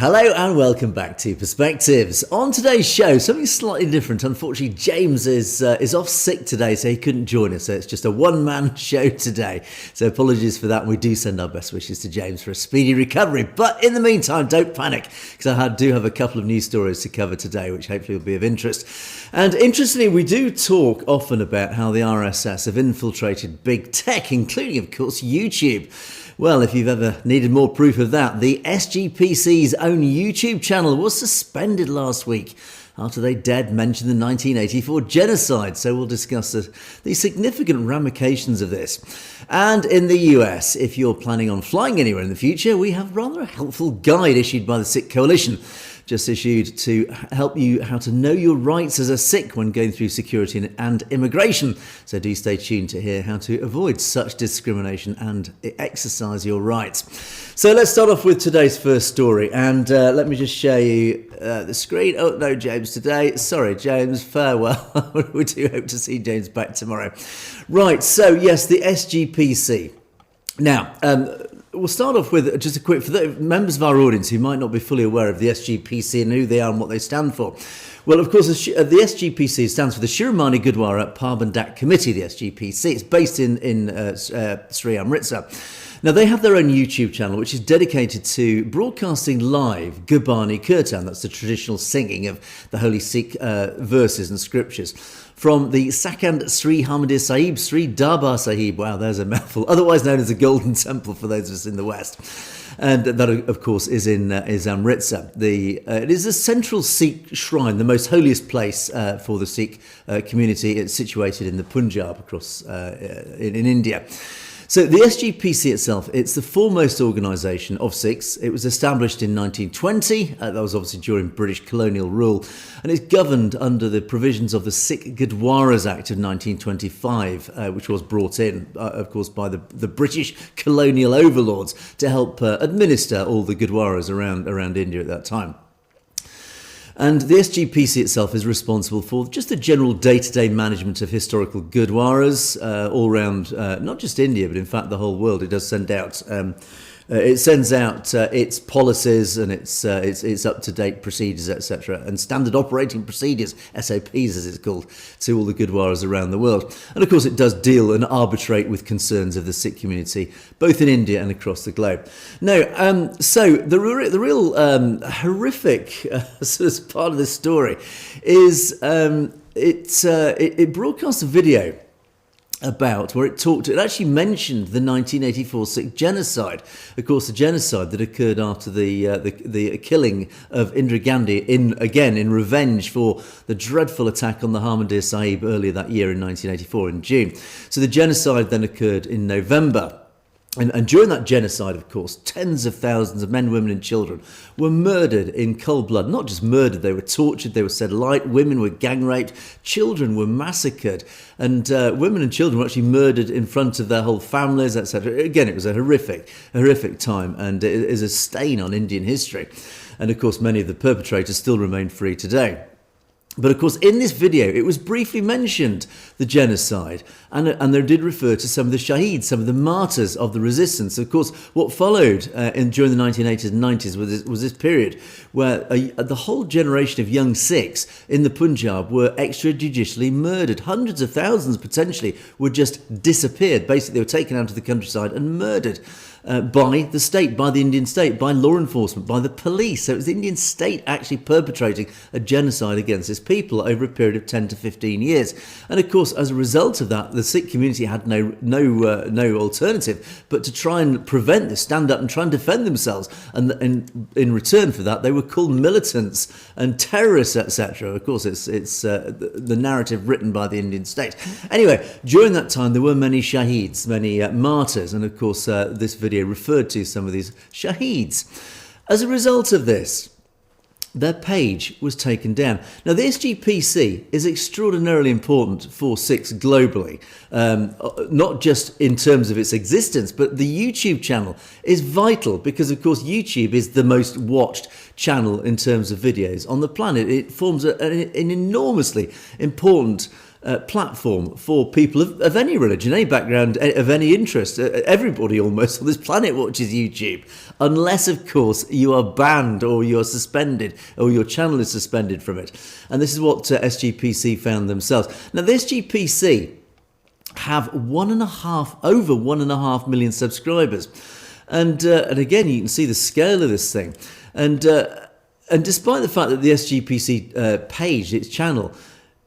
Hello and welcome back to Perspectives. On today's show, something slightly different. Unfortunately, James is off sick today, so he couldn't join us. So it's just a one-man show today. So apologies for that. And we do send our best wishes to James for a speedy recovery. But in the meantime, don't panic, because I do have a couple of news stories to cover today, which hopefully will be of interest. And interestingly, we do talk often about how the RSS have infiltrated big tech, including, of course, YouTube. Well, if you've ever needed more proof of that, the SGPC's own YouTube channel was suspended last week after they dared mention the 1984 genocide. So we'll discuss the significant ramifications of this. And in the US, if you're planning on flying anywhere in the future, we have rather a helpful guide issued by the Sikh Coalition, just issued to help you how to know your rights as a Sikh when going through security and immigration. So do stay tuned to hear how to avoid such discrimination and exercise your rights. So let's start off with today's first story, and let me just show you the screen. Oh, no James today. Sorry, James, farewell. We do hope to see James back tomorrow. Right, so yes, the SGPC. Now, we'll start off with just a quick, for the members of our audience who might not be fully aware of the SGPC and who they are and what they stand for. Well, of course, the SGPC stands for the Shiromani Gurdwara Parbandhak Committee, the SGPC. It's based in Sri Amritsar. Now, they have their own YouTube channel, which is dedicated to broadcasting live Gurbani Kirtan. That's the traditional singing of the Holy Sikh verses and scriptures from the Sakand Sri Harmandir Sahib, Sri Darbar Sahib. Wow, there's a mouthful. Otherwise known as the Golden Temple for those of us in the West. And that, of course, is Amritsar. It is a central Sikh shrine, the most holiest place for the Sikh community. It's situated in the Punjab across in India. So the SGPC itself, it's the foremost organisation of Sikhs. It was established in 1920. That was obviously during British colonial rule. And it's governed under the provisions of the Sikh Gurdwaras Act of 1925, which was brought in, of course, by the British colonial overlords to help administer all the Gurdwaras around India at that time. And the SGPC itself is responsible for just the general day-to-day management of historical Gurdwaras all around, not just India, but in fact the whole world. It does send out, its policies and its up-to-date procedures, etc., and standard operating procedures, SOPs as it's called, to all the Gurdwaras around the world. And of course, it does deal and arbitrate with concerns of the Sikh community, both in India and across the globe. Now, so the real horrific sort of part of this story is it broadcast a video about where it actually mentioned the 1984 Sikh genocide. Of course, the genocide that occurred after the killing of Indira Gandhi in revenge for the dreadful attack on the Harmandir Sahib earlier that year in 1984 in June. So the genocide then occurred in November. And during that genocide, of course, tens of thousands of men, women and children were murdered in cold blood. Not just murdered, they were tortured, they were set alight, women were gang raped, children were massacred, and women and children were actually murdered in front of their whole families, etc. Again, it was a horrific time, and it is a stain on Indian history. And of course, many of the perpetrators still remain free today. But of course, in this video, it was briefly mentioned, the genocide, and they did refer to some of the shaheeds, some of the martyrs of the resistance. Of course, what followed during the 1980s and 90s was this period where the whole generation of young Sikhs in the Punjab were extrajudicially murdered. Hundreds of thousands, potentially, were just disappeared. Basically, they were taken out of the countryside and murdered. By the state, by the Indian state, by law enforcement, by the police. So it was the Indian state actually perpetrating a genocide against its people over a period of 10 to 15 years. And of course, as a result of that, the Sikh community had no alternative but to try and prevent this, stand up and try and defend themselves. And in return for that, they were called militants and terrorists, etc. Of course, it's the narrative written by the Indian state. Anyway, during that time, there were many shaheeds, many martyrs, and of course, this video referred to some of these shaheeds. As a result of this, their page was taken down. Now, the SGPC is extraordinarily important for Sikhs globally, not just in terms of its existence, but the YouTube channel is vital because, of course, YouTube is the most watched channel in terms of videos on the planet. It forms an enormously important platform for people of any religion, any background, of any interest. Everybody almost on this planet watches YouTube, unless, of course, you are banned or you are suspended or your channel is suspended from it. And this is what SGPC found themselves. Now, the SGPC have over 1.5 million subscribers. And again, you can see the scale of this thing. And despite the fact that the SGPC page, its channel,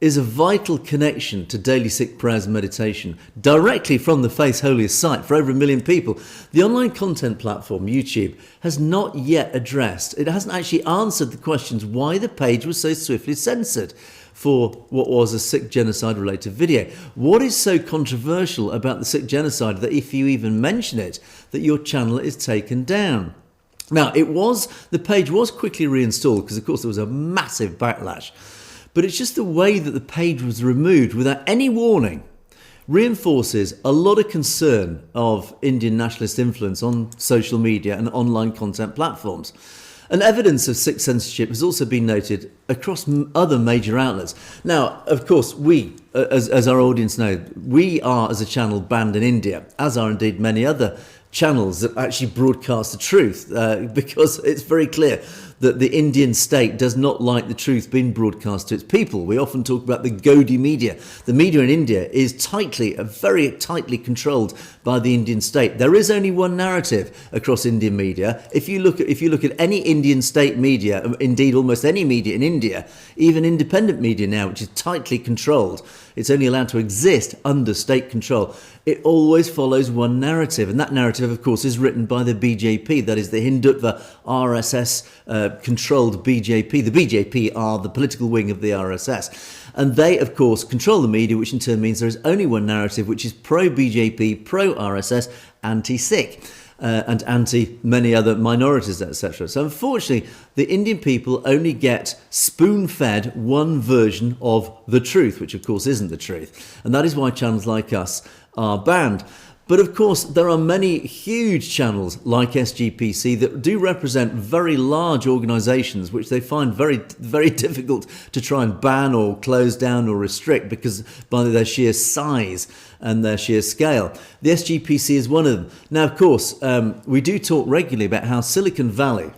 is a vital connection to daily Sikh prayers and meditation directly from the faith's holiest site for over 1 million people, the online content platform YouTube has not yet addressed, it hasn't actually answered the questions why the page was so swiftly censored for what was a Sikh genocide related video. What is so controversial about the Sikh genocide that if you even mention it, that your channel is taken down? Now, the page was quickly reinstalled because, of course, there was a massive backlash. But it's just the way that the page was removed without any warning reinforces a lot of concern of Indian nationalist influence on social media and online content platforms. And evidence of Sikh censorship has also been noted across other major outlets. Now, of course, we, as our audience know, we are, as a channel, banned in India, as are indeed many other channels that actually broadcast the truth, because it's very clear that the Indian state does not like the truth being broadcast to its people. We often talk about the Godi media. The media in India is very tightly controlled by the Indian state. There is only one narrative across Indian media. If you look at any Indian state media, indeed almost any media in India, even independent media now, which is tightly controlled, it's only allowed to exist under state control. It always follows one narrative, and that narrative, of course, is written by the BJP, that is the Hindutva RSS controlled BJP. The BJP are the political wing of the RSS. And they, of course, control the media, which in turn means there is only one narrative, which is pro-BJP, pro-RSS, anti-Sikh. And anti many other minorities, etc. So unfortunately, the Indian people only get spoon-fed one version of the truth, which of course isn't the truth. And that is why channels like us are banned. But of course, there are many huge channels like SGPC that do represent very large organisations, which they find very, very difficult to try and ban or close down or restrict because by their sheer size and their sheer scale. The SGPC is one of them. Now, of course, we do talk regularly about how Silicon Valley,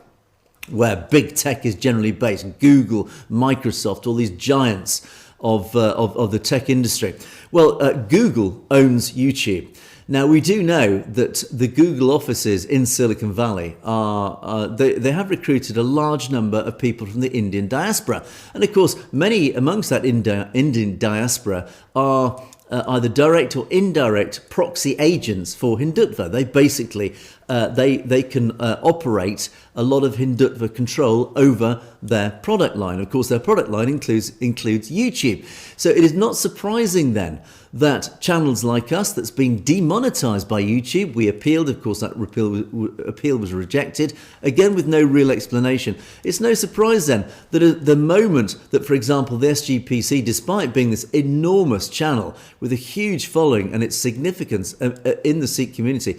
where big tech is generally based, Google, Microsoft, all these giants of the tech industry. Well, Google owns YouTube. Now, we do know that the Google offices in Silicon Valley they have recruited a large number of people from the Indian diaspora. And of course, many amongst that Indian diaspora are either direct or indirect proxy agents for Hindutva. They basically, they can operate a lot of Hindutva control over their product line. Of course, their product line includes YouTube. So it is not surprising then that channels like us that's been demonetized by YouTube, we appealed, of course that appeal was rejected, again with no real explanation. It's no surprise then that at the moment that, for example, the SGPC, despite being this enormous channel with a huge following and its significance in the Sikh community,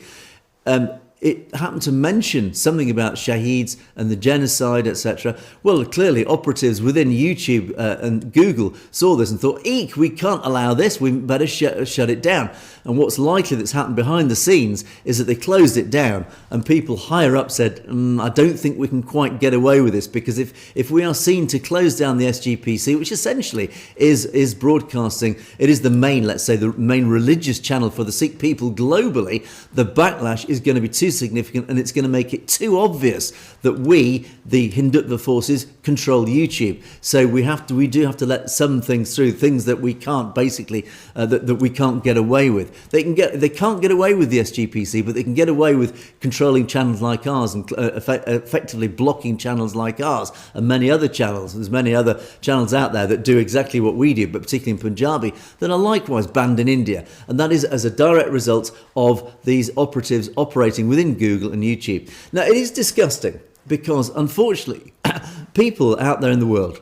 it happened to mention something about Shaheeds and the genocide, etc. Well, clearly operatives within YouTube and Google saw this and thought, eek, we can't allow this, we better shut it down. And what's likely that's happened behind the scenes is that they closed it down and people higher up said, I don't think we can quite get away with this, because if we are seen to close down the SGPC, which essentially is broadcasting, it is the main, let's say, the main religious channel for the Sikh people globally, the backlash is going to be too significant and it's going to make it too obvious that we, the Hindutva forces, control YouTube. So we do have to let some things through, things that we can't basically, that we can't get away with. They can't get away with the SGPC, but they can get away with controlling channels like ours and effectively blocking channels like ours and many other channels. There's many other channels out there that do exactly what we do, but particularly in Punjabi, that are likewise banned in India. And that is as a direct result of these operatives operating within Google and YouTube. Now, it is disgusting because, unfortunately, people out there in the world,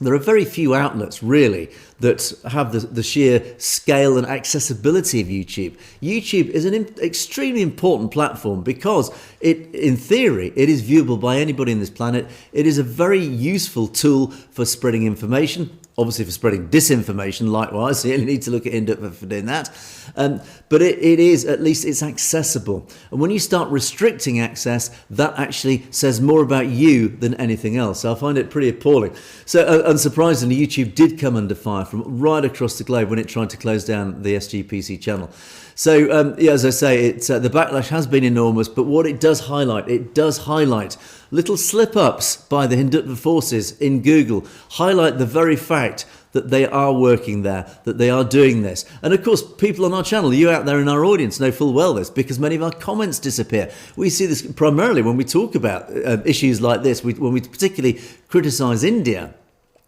there are very few outlets, really, that have the sheer scale and accessibility of YouTube. YouTube is an extremely important platform because in theory, it is viewable by anybody on this planet. It is a very useful tool for spreading information. Obviously for spreading disinformation, likewise, so you only need to look at Hindu for doing that. But it is, at least it's accessible. And when you start restricting access, that actually says more about you than anything else. So I find it pretty appalling. So unsurprisingly, YouTube did come under fire from right across the globe when it tried to close down the SGPC channel. So, as I say, the backlash has been enormous, but what it does highlight little slip-ups by the Hindutva forces in Google, highlight the very fact that they are working there, that they are doing this. And of course, people on our channel, you out there in our audience, know full well this, because many of our comments disappear. We see this primarily when we talk about issues like this, when we particularly criticise India.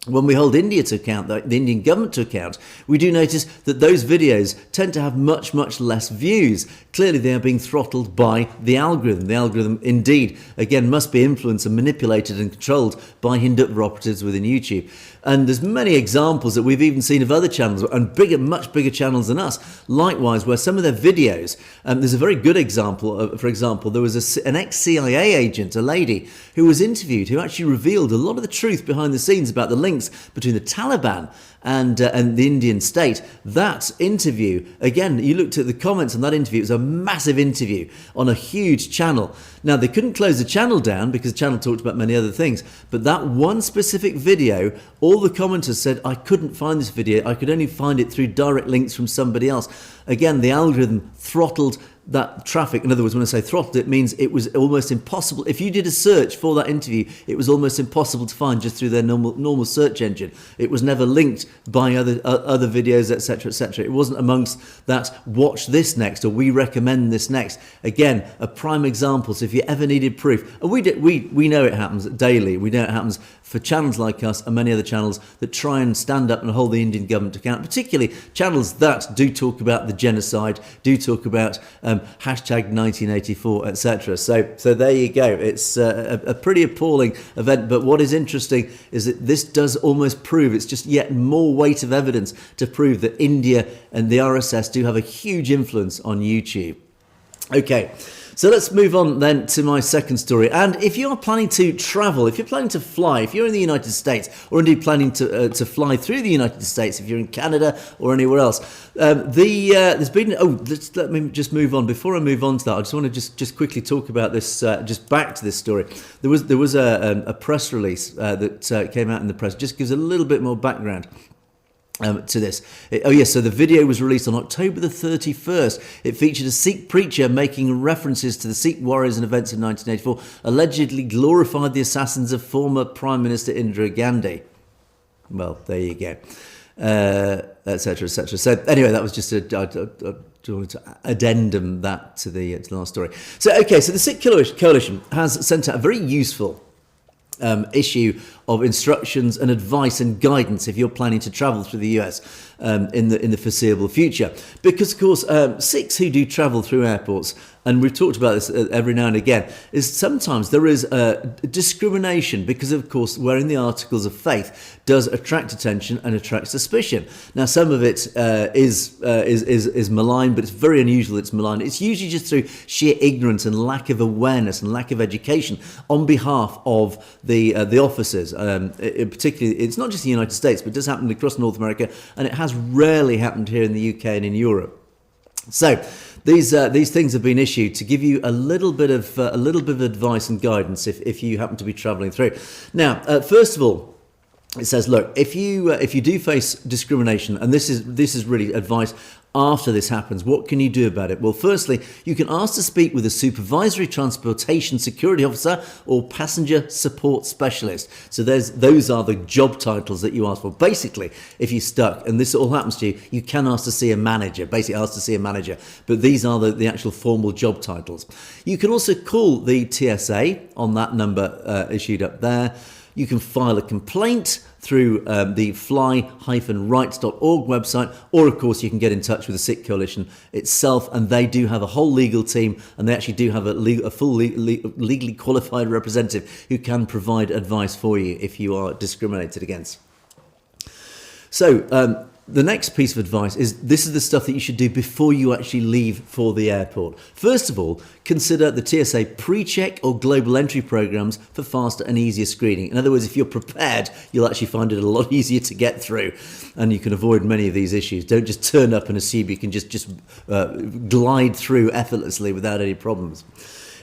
When we hold India to account, the Indian government to account, we do notice that those videos tend to have much, much less views. Clearly, they are being throttled by the algorithm. The algorithm, indeed, again, must be influenced and manipulated and controlled by Hindutva operatives within YouTube. And there's many examples that we've even seen of other channels, and much bigger channels than us, likewise, where some of their videos, there's a very good example. For example, there was an ex-CIA agent, a lady, who was interviewed, who actually revealed a lot of the truth behind the scenes about the links between the Taliban and the Indian state. That interview, again, you looked at the comments on that interview, it was a massive interview on a huge channel. Now, they couldn't close the channel down because the channel talked about many other things, but that one specific video, all the commenters said, I couldn't find this video, I could only find it through direct links from somebody else. Again, the algorithm throttled that traffic. In other words, when I say throttled, it means it was almost impossible. If you did a search for that interview, it was almost impossible to find just through their normal search engine. It was never linked by other videos, etc., etc. It wasn't amongst that, watch this next, or we recommend this next. Again, a prime example. So if you ever needed proof, and we know it happens daily. We know it happens for channels like us and many other channels that try and stand up and hold the Indian government to account, particularly channels that do talk about the genocide, do talk about hashtag 1984, etc. So there you go. It's a pretty appalling event. But what is interesting is that this does almost prove, it's just yet more weight of evidence to prove that India and the RSS do have a huge influence on YouTube. Okay. So let's move on then to my second story. And if you're planning to travel, if you're planning to fly, if you're in the United States, or indeed planning to fly through the United States, if you're in Canada or anywhere else, there's been, let me just move on. Before I move on to that, I just want to just quickly talk about this, just back to this story. There was a press release that came out in the press, just gives a little bit more background to this. So the video was released on October the 31st. It featured a Sikh preacher making references to the Sikh warriors and events in 1984, allegedly glorified the assassins of former Prime Minister Indira Gandhi. Well, there you go. Etc., etc. So anyway, that was just to addendum that to the last story. So the Sikh Coalition has sent out a very useful issue of instructions and advice and guidance if you're planning to travel through the US in the foreseeable future. Because, of course, Sikhs who do travel through airports, and we've talked about this every now and again, is sometimes there is discrimination because, of course, wearing the articles of faith does attract attention and attract suspicion. Now, some of it is malign, but it's very unusual it's malign. It's usually just through sheer ignorance and lack of awareness and lack of education on behalf of the officers. Particularly, it's not just the United States, but it does happen across North America, and it has rarely happened here in the UK and in Europe. So these things have been issued to give you a little bit of advice and guidance if you happen to be travelling through. Now, first of all, it says, look, if you do face discrimination, and this is really advice after this happens, what can you do about it? Well, firstly, you can ask to speak with a supervisory transportation security officer or passenger support specialist. So those are the job titles that you ask for. Basically, if you're stuck and this all happens to you, you can ask to see a manager, but these are the actual formal job titles. You can also call the TSA on that number issued up there. You can file a complaint through the fly-rights.org website, or of course you can get in touch with the Sikh Coalition itself, and they do have a whole legal team, and they actually do have a full legally qualified representative who can provide advice for you if you are discriminated against. So the next piece of advice is this is the stuff that you should do before you actually leave for the airport. First of all, consider the TSA pre-check or global entry programs for faster and easier screening. In other words, if you're prepared, you'll actually find it a lot easier to get through and you can avoid many of these issues. Don't just turn up and assume you can just glide through effortlessly without any problems.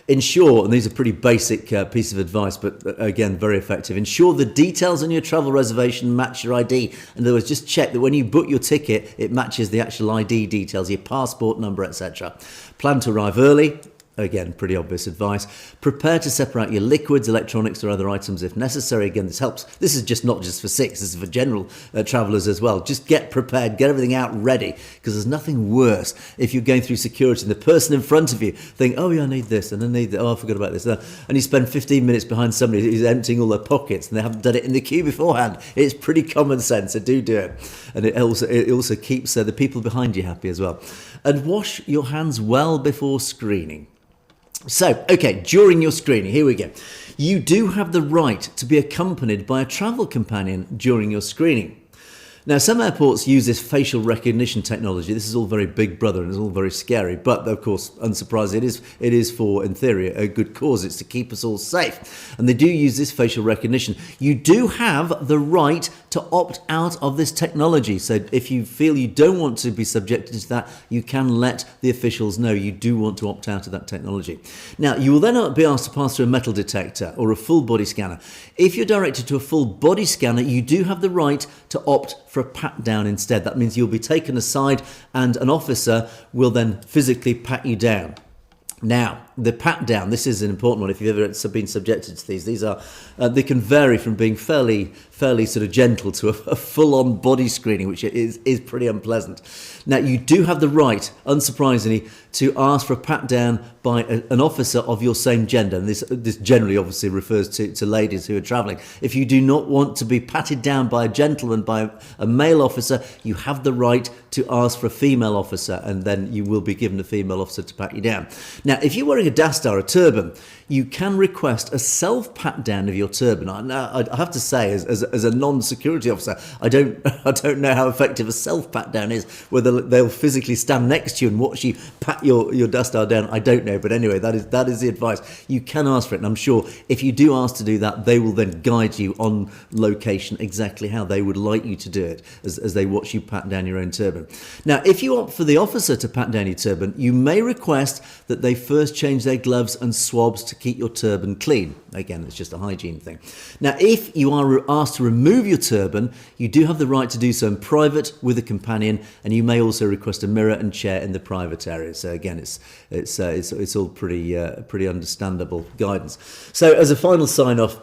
Ensure, and these are pretty basic piece of advice, but again, very effective. Ensure the details on your travel reservation match your ID. In other words, just check that when you book your ticket, it matches the actual ID details, your passport number, etc. Plan to arrive early. Again, pretty obvious advice. Prepare to separate your liquids, electronics or other items if necessary. Again, this helps. This is just not just for Sikhs, this is for general travellers as well. Just get prepared, get everything out ready, because there's nothing worse if you're going through security and the person in front of you think, oh yeah, I need this and I need that. Oh, I forgot about this. And you spend 15 minutes behind somebody who's emptying all their pockets and they haven't done it in the queue beforehand. It's pretty common sense, so do it. And it also keeps the people behind you happy as well. And wash your hands well before screening. So, okay, during your screening, here we go. You do have the right to be accompanied by a travel companion during your screening. Now, some airports use this facial recognition technology. This is all very Big Brother and it's all very scary. But, of course, unsurprisingly, it is for, in theory, a good cause. It's to keep us all safe. And they do use this facial recognition. You do have the right to opt out of this technology. So if you feel you don't want to be subjected to that, you can let the officials know you do want to opt out of that technology. Now, you will then be asked to pass through a metal detector or a full body scanner. If you're directed to a full body scanner, you do have the right to opt for a pat down instead. That means you'll be taken aside and an officer will then physically pat you down. Now, the pat down, this is an important one if you've ever been subjected to these are, they can vary from being fairly sort of gentle to a full-on body screening, which is pretty unpleasant. Now, you do have the right, unsurprisingly, to ask for a pat down by an officer of your same gender. And this generally obviously refers to ladies who are travelling. If you do not want to be patted down by a gentleman, by a male officer, you have the right to ask for a female officer, and then you will be given a female officer to pat you down. Now, if you're wearing a dastar, a turban, you can request a self-pat down of your turban. Now, I have to say, as a non-security officer, I don't know how effective a self-pat down is. Whether they'll physically stand next to you and watch you pat your dastar down, I don't know. But anyway, that is the advice. You can ask for it, and I'm sure if you do ask to do that, they will then guide you on location exactly how they would like you to do it as they watch you pat down your own turban. Now, if you opt for the officer to pat down your turban, you may request that they first change their gloves and swabs to keep your turban clean. Again, it's just a hygiene thing. Now, if you are asked to remove your turban, you do have the right to do so in private with a companion, and you may also request a mirror and chair in the private area. So again, it's all pretty understandable guidance. So as a final sign off,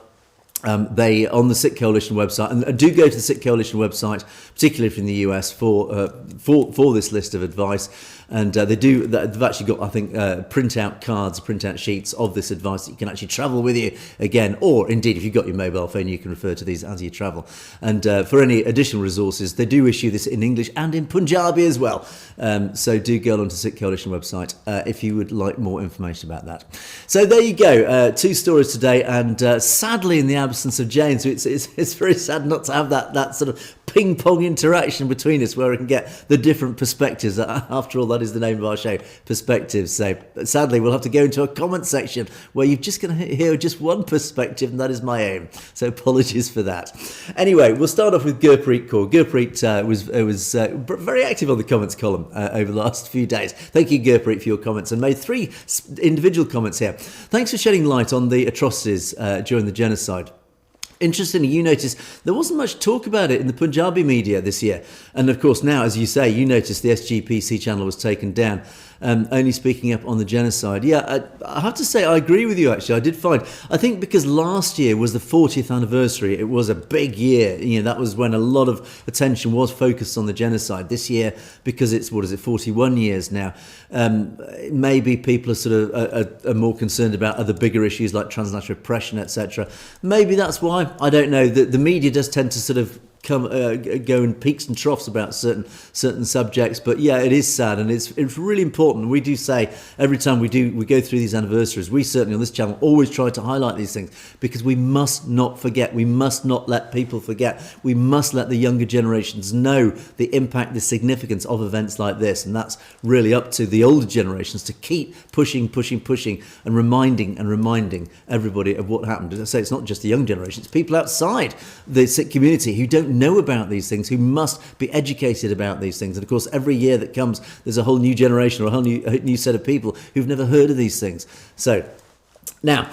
they on the Sikh Coalition website, and do go to the Sikh Coalition website, particularly from the US, for this list of advice. And they've actually got, I think, printout sheets of this advice that you can actually travel with you again, or indeed, if you've got your mobile phone, you can refer to these as you travel. And for any additional resources, they do issue this in English and in Punjabi as well. So do go onto the Sikh Coalition website if you would like more information about that. So there you go, 2 stories today, and sadly, in the absence of James, it's very sad not to have that sort of ping-pong interaction between us where we can get the different perspectives. After all, that is the name of our show, Perspectives. So sadly, we'll have to go into a comment section where you're just going to hear just one perspective, and that is my own. So apologies for that. Anyway, we'll start off with Gurpreet Kaur. Gurpreet was very active on the comments column over the last few days. Thank you, Gurpreet, for your comments, and made 3 individual comments here. Thanks for shedding light on the atrocities during the genocide. Interestingly, you notice there wasn't much talk about it in the Punjabi media this year. And of course, now, as you say, you notice the SGPC channel was taken down, only speaking up on the genocide. Yeah, I have to say, I agree with you, actually. I think because last year was the 40th anniversary, it was a big year. That was when a lot of attention was focused on the genocide. This year, because it's, 41 years now, maybe people are sort of are more concerned about other bigger issues like transnational oppression, etc. Maybe that's why. I don't know. The media does tend to sort of go in peaks and troughs about certain subjects, but yeah, it is sad, and it's really important. We do say every time we go through these anniversaries, we certainly on this channel always try to highlight these things, because we must not forget. We must not let people forget. We must let the younger generations know the impact, the significance of events like this, and that's really up to the older generations to keep pushing, and reminding everybody of what happened. As I say, it's not just the young generation; it's people outside the Sikh community who don't know about these things, who must be educated about these things. And of course, every year that comes, there's a whole new generation or a whole new set of people who've never heard of these things. So now,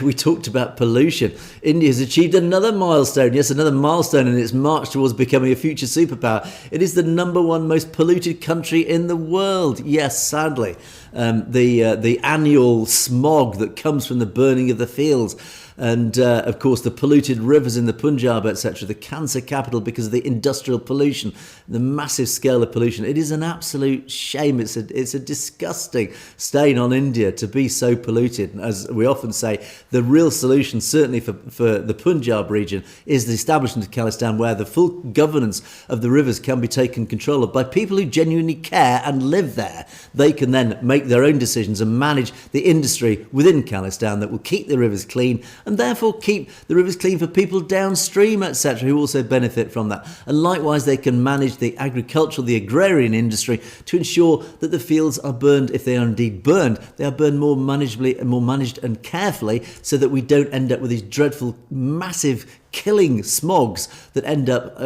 we talked about pollution. India's achieved another milestone. Yes, another milestone in its march towards becoming a future superpower. It is the #1 most polluted country in the world. Yes, sadly. The annual smog that comes from the burning of the fields, and of course the polluted rivers in the Punjab, etc., the cancer capital because of the industrial pollution, the massive scale of pollution. It is an absolute shame. It's a disgusting stain on India to be so polluted. As we often say, the real solution, certainly for the Punjab region, is the establishment of khalistan, where the full governance of the rivers can be taken control of by people who genuinely care and live there. They can then make their own decisions and manage the industry within khalistan that will keep the rivers clean, and therefore keep the rivers clean for people downstream, etc., who also benefit from that. And likewise, they can manage the agricultural, the agrarian industry to ensure that the fields are burned. If they are indeed burned, they are burned more manageably and more managed and carefully, so that we don't end up with these dreadful, massive, killing smogs that end up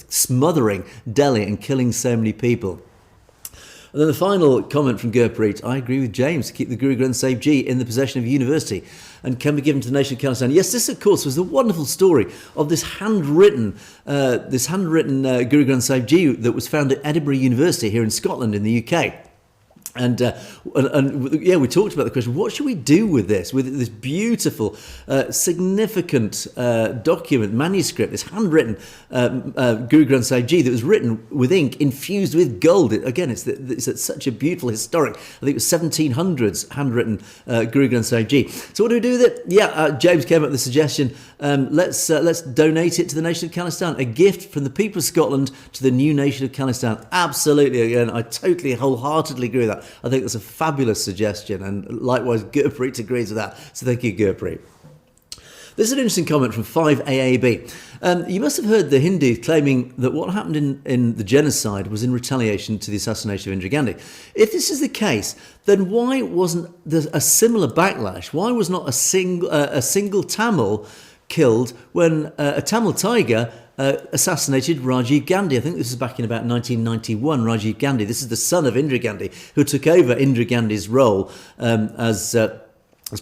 smothering Delhi and killing so many people. And then the final comment from Gurpreet: I agree with James to keep the Guru Granth Sahib Ji in the possession of university and can be given to the nation of Khalistan. Yes, this of course was the wonderful story of this handwritten Guru Granth Sahib Ji that was found at Edinburgh University here in Scotland in the UK. And yeah, we talked about the question: what should we do with this beautiful, significant document, manuscript, this handwritten Guru Granth Sahib Ji that was written with ink infused with gold? It's such a beautiful, historic, I think it was 1700s handwritten Guru Granth Sahib Ji. So what do we do with it? Yeah, James came up with the suggestion: let's donate it to the nation of Khalistan, a gift from the people of Scotland to the new nation of Khalistan. Absolutely, again, I totally, wholeheartedly agree with that. I think that's a fabulous suggestion, and likewise Gurpreet agrees with that. So thank you, Gurpreet. There's an interesting comment from 5AAB. You must have heard the Hindus claiming that what happened in the genocide was in retaliation to the assassination of Indira Gandhi. If this is the case, then why wasn't there a similar backlash? Why was not a single Tamil killed when a Tamil tiger assassinated Rajiv Gandhi? I think this is back in about 1991. Rajiv Gandhi, this is the son of Indira Gandhi, who took over Indira Gandhi's role as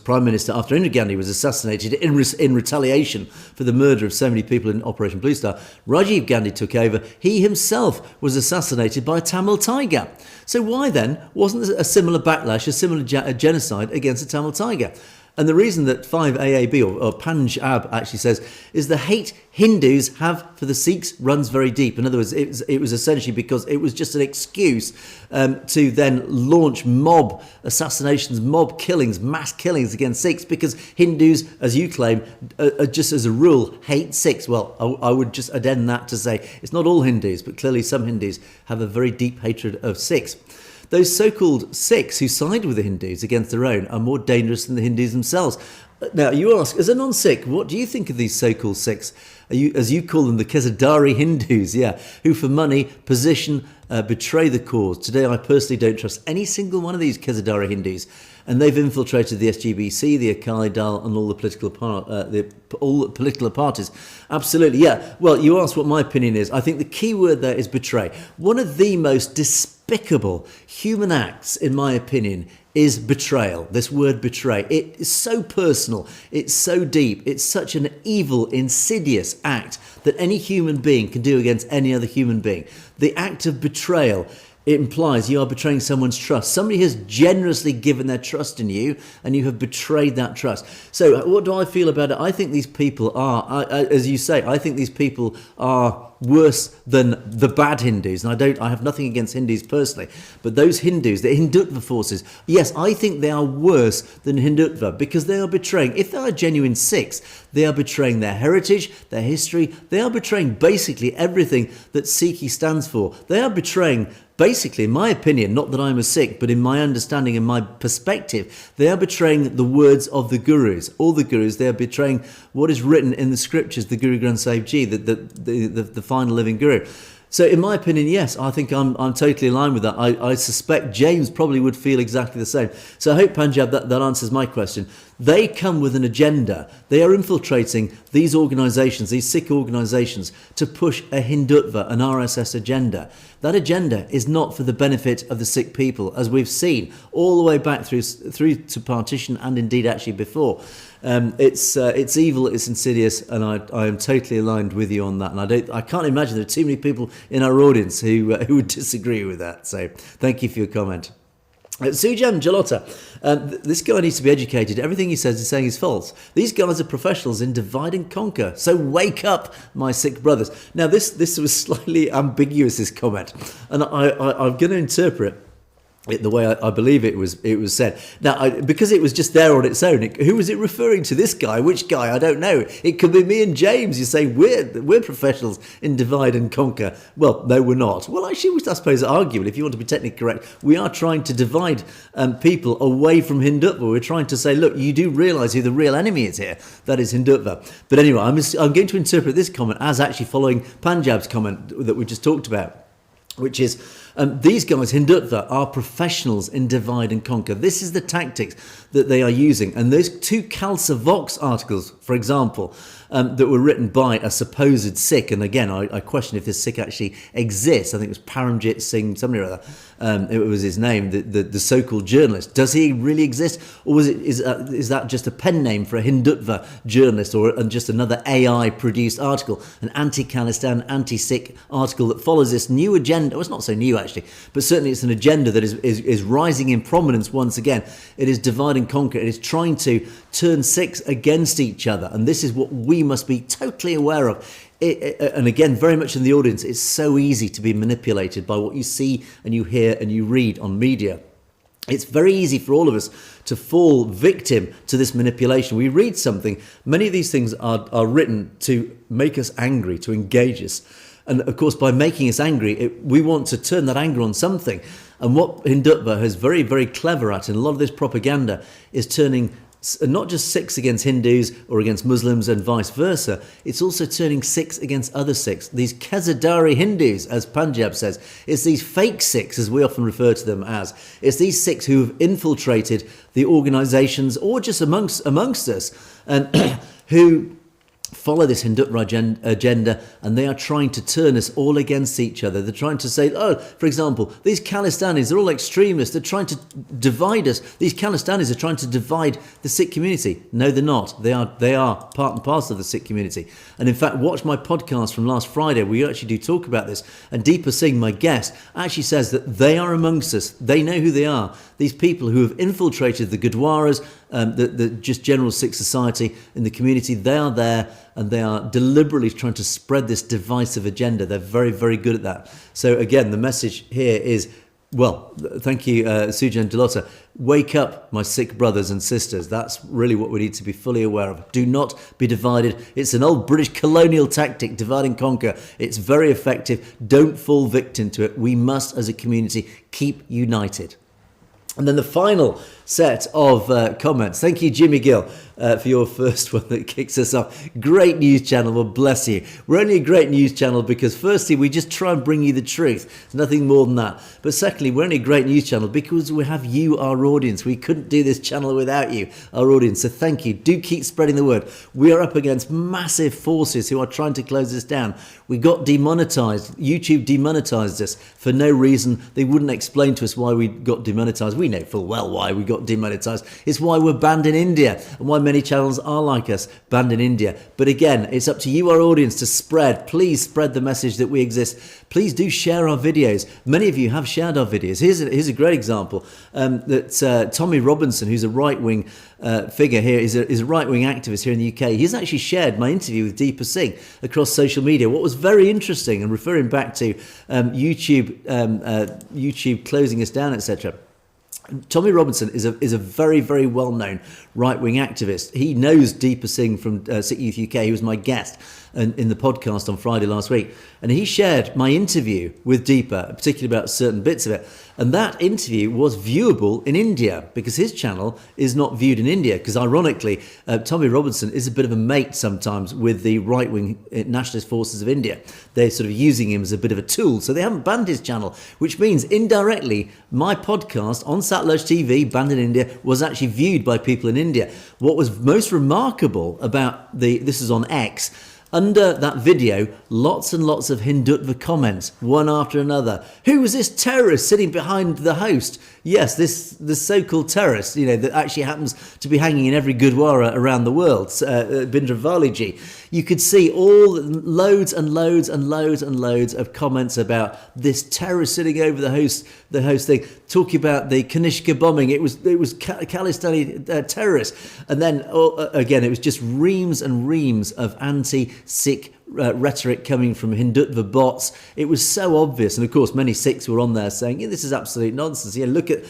Prime Minister after Indira Gandhi was assassinated in retaliation for the murder of so many people in Operation Blue Star. Rajiv Gandhi took over. He himself was assassinated by a Tamil tiger. So why then wasn't there a similar backlash, a similar genocide against a Tamil tiger? And the reason that 5AAB or Panjab actually says is the hate Hindus have for the Sikhs runs very deep. In other words, it was essentially because it was just an excuse to then launch mob assassinations, mob killings, mass killings against Sikhs, because Hindus, as you claim, just as a rule, hate Sikhs. Well, I would just addend that to say it's not all Hindus, but clearly some Hindus have a very deep hatred of Sikhs. Those so-called Sikhs who side with the Hindus against their own are more dangerous than the Hindus themselves. Now, you ask, as a non-Sikh, what do you think of these so-called Sikhs? As you call them, the Kezadari Hindus, who for money, position, betray the cause. Today, I personally don't trust any single one of these Kezadari Hindus, and they've infiltrated the SGPC, the Akali Dal, and all the political parties. Absolutely, yeah. Well, you asked what my opinion is. I think the key word there is betray. One of the most despicable human acts, in my opinion, is betrayal. This word betray. It is so personal. It's so deep. It's such an evil, insidious act that any human being can do against any other human being. The act of betrayal it implies you are betraying someone's trust. Somebody has generously given their trust in you, and you have betrayed that trust. So what do I feel about it? I think these people are, as you say, I think these people are worse than the bad Hindus. And I have nothing against Hindus personally, but those Hindus, the Hindutva forces, yes, I think they are worse than Hindutva, because they are betraying, if they are genuine Sikhs, they are betraying their heritage, their history. They are betraying basically everything that Sikhi stands for. They are betraying, basically, in my opinion, not that I'm a Sikh, but in my understanding and my perspective, they are betraying the words of the Gurus. All the Gurus, they are betraying what is written in the scriptures, the Guru Granth Sahib Ji, the final living Guru. So in my opinion, yes, I think I'm totally aligned with that. I suspect James probably would feel exactly the same. So I hope, Panjab, that answers my question. They come with an agenda. They are infiltrating these organisations, these Sikh organisations, to push a Hindutva, an RSS agenda. That agenda is not for the benefit of the Sikh people, as we've seen all the way back through to partition, and indeed actually before. It's evil, it's insidious, and I am totally aligned with you on that. And I can't imagine there are too many people in our audience who would disagree with that. So thank you for your comment. Sujan Jalota, this guy needs to be educated. Everything he says is saying is false. These guys are professionals in divide and conquer. So wake up, my Sikh brothers. Now, this was slightly ambiguous, this comment, and I'm going to interpret it the way I believe it was said. Now, because it was just there on its own, who was it referring to? This guy? Which guy? I don't know. It could be me and James. You say we're professionals in divide and conquer. Well, no, we're not. Well, actually, I suppose arguably, if you want to be technically correct, we are trying to divide people away from Hindutva. We're trying to say, look, you do realise who the real enemy is here. That is Hindutva. But anyway, I'm going to interpret this comment as actually following Panjab's comment that we just talked about, which is these guys, Hindutva, are professionals in divide and conquer. This is the tactics that they are using. And those two Khalsa Vox articles, for example, that were written by a supposed Sikh, and again, I question if this Sikh actually exists. I think it was Paramjit Singh, somebody or other. It was his name, the so-called journalist. Does he really exist? Or is that just a pen name for a Hindutva journalist, or just another AI-produced article, an anti-Khalistan, anti-Sikh article that follows this new agenda? Well, it's not so new, actually, but certainly it's an agenda that is rising in prominence once again. It is divide and conquer. It is trying to turn Sikhs against each other, and this is what we must be totally aware of. And again, very much in the audience, it's so easy to be manipulated by what you see and you hear and you read on media. It's very easy for all of us to fall victim to this manipulation. We read something, many of these things are written to make us angry, to engage us. And of course, by making us angry, we want to turn that anger on something. And what Hindutva is very, very clever at, and a lot of this propaganda, is turning not just Sikhs against Hindus or against Muslims and vice versa, it's also turning Sikhs against other Sikhs. These Khazadari Hindus, as Panjab says, it's these fake Sikhs, as we often refer to them as. It's these Sikhs who have infiltrated the organisations, or just amongst us, and who follow this Hindutva agenda, and they are trying to turn us all against each other. They're trying to say, for example, these Khalistanis, they're all extremists. They're trying to divide us. These Khalistanis are trying to divide the Sikh community. No, they're not. They are part and parcel of the Sikh community. And in fact, watch my podcast from last Friday. We actually do talk about this. And Deepa Singh, my guest, actually says that they are amongst us. They know who they are. These people who have infiltrated the Gurdwaras, the just general Sikh society in the community, they are there, and they are deliberately trying to spread this divisive agenda. They're very, very good at that. So again, the message here is, well, thank you, Sujan Delota. Wake up, my Sikh brothers and sisters. That's really what we need to be fully aware of. Do not be divided. It's an old British colonial tactic, divide and conquer. It's very effective. Don't fall victim to it. We must, as a community, keep united. And then the final set of comments. Thank you, Jimmy Gill, for your first one that kicks us off. Great news channel. Well, bless you. We're only a great news channel because, firstly, we just try and bring you the truth. Nothing more than that. But secondly, we're only a great news channel because we have you, our audience. We couldn't do this channel without you, our audience. So thank you. Do keep spreading the word. We are up against massive forces who are trying to close us down. We got demonetized. YouTube demonetized us for no reason. They wouldn't explain to us why we got demonetized. We know full well why we got demonetized. It's why we're banned in India, and why many channels are like us, banned in India. But again, it's up to you, our audience, to spread. Please spread the message that we exist. Please do share our videos. Many of you have shared our videos. Here's a great example that Tommy Robinson, who's a right-wing figure here, is a right-wing activist here in the UK. He's actually shared my interview with Deepa Singh across social media. What was very interesting, and referring back to YouTube closing us down, etc., Tommy Robinson is a very, very well-known right-wing activist. He knows Deepa Singh from Sikh Youth UK. He was my guest in the podcast on Friday last week. And he shared my interview with Deepa, particularly about certain bits of it. And that interview was viewable in India because his channel is not viewed in India. Because ironically, Tommy Robinson is a bit of a mate sometimes with the right-wing nationalist forces of India. They're sort of using him as a bit of a tool. So they haven't banned his channel, which means indirectly my podcast on Satellite TV, banned in India, was actually viewed by people in India. What was most remarkable about this is on X, under that video, lots and lots of Hindutva comments, one after another. Who was this terrorist sitting behind the host? Yes, this so-called terrorist, that actually happens to be hanging in every gurdwara around the world, Bindravali. You could see loads and loads and loads and loads of comments about this terrorist sitting over the host thing, talking about the Kanishka bombing. It was Khalistani terrorists, and then again it was just reams and reams of anti-Sikh rhetoric coming from Hindutva bots. It was so obvious, and of course many Sikhs were on there saying, this is absolute nonsense. Look at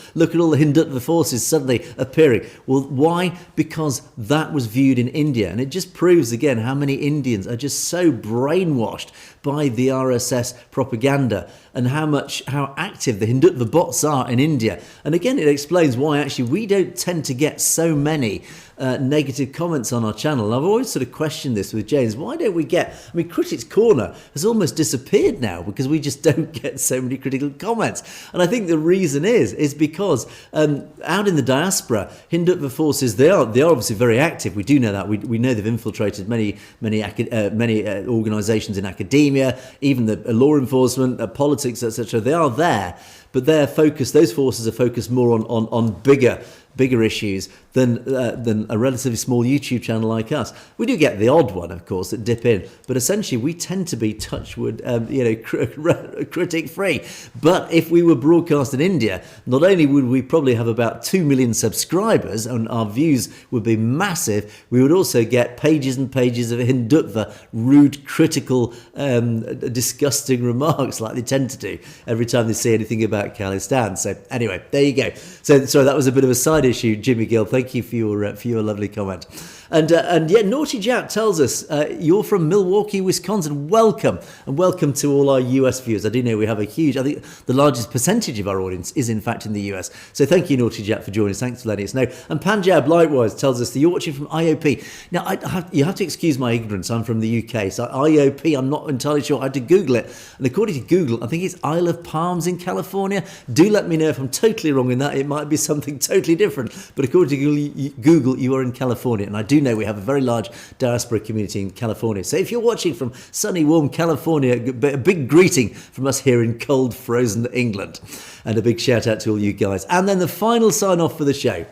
all the Hindutva forces suddenly appearing. Well, why? Because that was viewed in India, and it just proves again how many Indians are just so brainwashed by the RSS propaganda, and how active the Hindutva bots are in India. And again, it explains why actually we don't tend to get so many negative comments on our channel. And I've always sort of questioned this with James. Why don't we get, Critics Corner has almost disappeared now because we just don't get so many critical comments. And I think the reason is because out in the diaspora, Hindutva forces, they are obviously very active. We do know that. We know they've infiltrated many organisations in academia, even the law enforcement, politics, etc. They are there, but those forces are focused more on bigger issues than a relatively small YouTube channel like us. We do get the odd one, of course, that dip in, but essentially we tend to be touchwood, critic free. But if we were broadcast in India, not only would we probably have about 2 million subscribers and our views would be massive, we would also get pages and pages of Hindutva, rude, critical, disgusting remarks like they tend to do every time they see anything about Khalistan. So anyway, there you go. So sorry, that was a bit of a side issue, Jimmy Gill. Thank you for your lovely comment. And yeah, Naughty Jack tells us you're from Milwaukee, Wisconsin. Welcome, and welcome to all our US viewers. I do know we have I think the largest percentage of our audience is in fact in the US. So thank you, Naughty Jack, for joining us. Thanks for letting us know. And Panjab likewise tells us that you're watching from IOP. Now you have to excuse my ignorance. I'm from the UK, so IOP, I'm not entirely sure. I had to Google it, and according to Google, I think it's Isle of Palms in California. Do let me know if I'm totally wrong in that. It might be something totally different, but according to Google, you are in California, and I do know we have a very large diaspora community in California. So if you're watching from sunny, warm California, a big greeting from us here in cold, frozen England. And a big shout out to all you guys. And then the final sign off for the show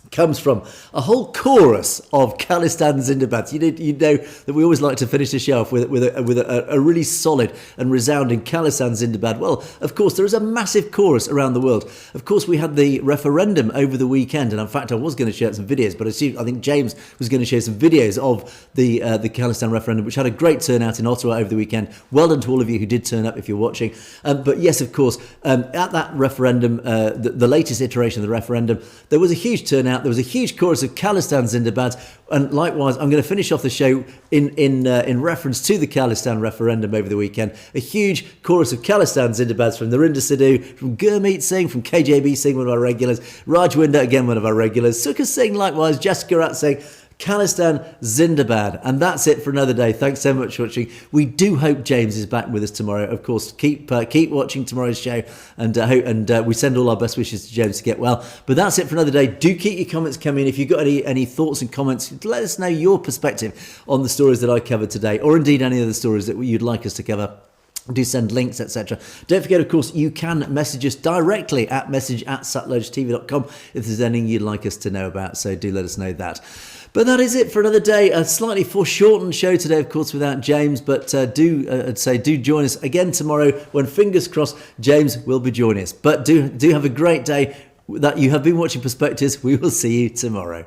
comes from a whole chorus of Khalistan Zindabad. You know that we always like to finish the show off with a really solid and resounding Khalistan Zindabad. Well, of course, there is a massive chorus around the world. Of course, we had the referendum over the weekend, and in fact, I was going to share some videos, but I think James was going to share some videos of the Khalistan referendum, which had a great turnout in Ottawa over the weekend. Well done to all of you who did turn up if you're watching. But yes, of course, at that referendum, the latest iteration of the referendum, there was a huge turnout. There was a huge chorus of Khalistan Zindabad, and likewise, I'm going to finish off the show in reference to the Khalistan referendum over the weekend. A huge chorus of Khalistan Zindabads from Narinder Sidhu, from Gurmeet Singh, from KJB Singh, one of our regulars, Raj Winder, again one of our regulars, Sukha Singh, likewise, Jessica Rat Singh. Khalistan Zindabad. And that's it for another day. Thanks so much for watching. We do hope James is back with us tomorrow. Of course, keep watching tomorrow's show, and we send all our best wishes to James to get well. But that's it for another day. Do keep your comments coming. If you've got any thoughts and comments, let us know your perspective on the stories that I covered today, or indeed any of the stories that you'd like us to cover. Do send links, etc. Don't forget, of course, you can message us directly at message@satlogetv.com if there's anything you'd like us to know about. So do let us know that. But that is it for another day. A slightly foreshortened show today, of course, without James. But do join us again tomorrow when, fingers crossed, James will be joining us. But do have a great day. That you have been watching Perspectives. We will see you tomorrow.